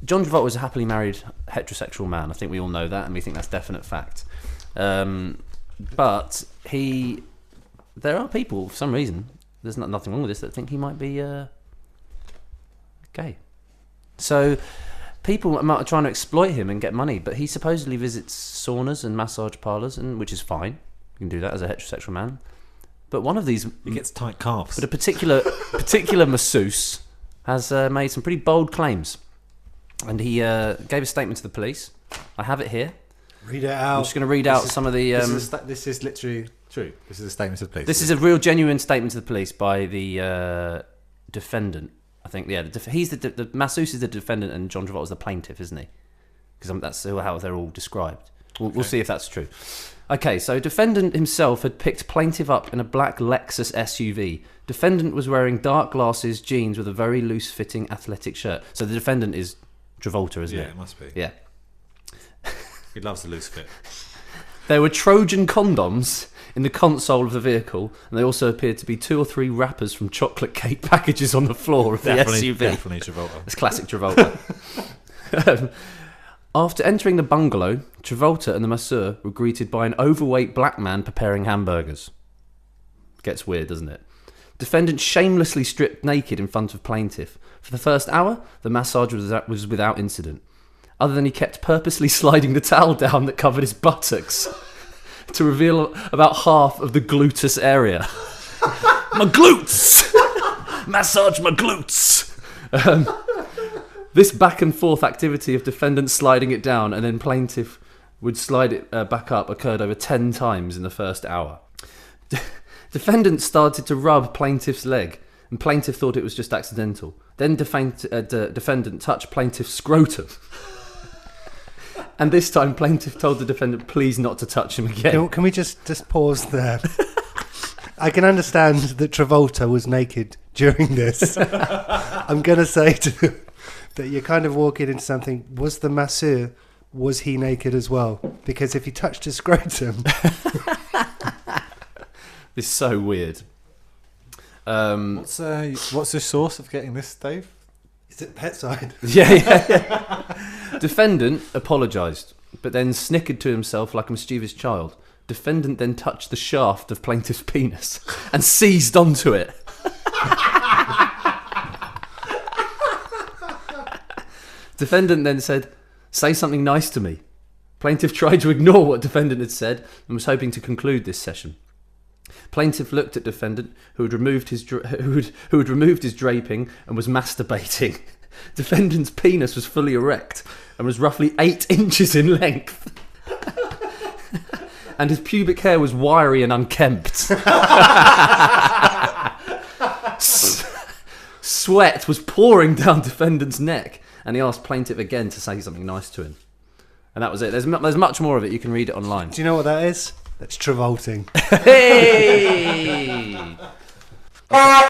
John Travolta was a happily married heterosexual man. I think we all know that, and we think that's definite fact. But there are people, for some reason, there's nothing wrong with this, that think he might be gay. So people are trying to exploit him and get money, but he supposedly visits saunas and massage parlours, which is fine. You can do that as a heterosexual man. But one of these... He gets tight calves. But a particular masseuse has made some pretty bold claims. And he gave a statement to the police. I have it here. Read it out. I'm just going to read out some of the... This is literally true. This is a statement to the police. This is a real genuine statement to the police by the defendant. I think, yeah. He's the masseuse is the defendant and John Travolta is the plaintiff, isn't he? Because that's how they're all described. We'll see if that's true. Okay, so defendant himself had picked plaintiff up in a black Lexus SUV. Defendant was wearing dark glasses, jeans with a very loose-fitting athletic shirt. So the defendant is Travolta, isn't it? Yeah, it must be. Yeah. He loves a loose fit. There were Trojan condoms in the console of the vehicle, and they also appeared to be 2 or 3 wrappers from chocolate cake packages on the floor of the SUV. Definitely Travolta. It's classic Travolta. After entering the bungalow, Travolta and the masseur were greeted by an overweight black man preparing hamburgers. Gets weird, doesn't it? Defendant shamelessly stripped naked in front of plaintiff. For the first hour, the massage was without incident, other than he kept purposely sliding the towel down that covered his buttocks to reveal about half of the gluteus area. My glutes! Massage my glutes! This back and forth activity of defendant sliding it down and then plaintiff would slide it back up occurred over 10 times in the first hour. Defendant started to rub plaintiff's leg, and plaintiff thought it was just accidental. Then defendant touched plaintiff's scrotum. And this time plaintiff told the defendant please not to touch him again. Can we just pause there? I can understand that Travolta was naked during this. I'm going to say that you're kind of walking into something. Was the masseur, was he naked as well? Because if he touched his scrotum... This is so weird. What's the source of getting this, Dave? Is it Petside? Yeah. Defendant apologised, but then snickered to himself like a mischievous child. Defendant then touched the shaft of plaintiff's penis and seized onto it. Defendant then said, "Say something nice to me." Plaintiff tried to ignore what defendant had said and was hoping to conclude this session. Plaintiff looked at defendant, who had removed his draping and was masturbating. Defendant's penis was fully erect and was roughly 8 inches in length. And his pubic hair was wiry and unkempt. Sweat was pouring down defendant's neck, and he asked plaintiff again to say something nice to him. And that was it. There's much more of it. You can read it online. Do you know what that is? That's Travolting. Hey! Okay.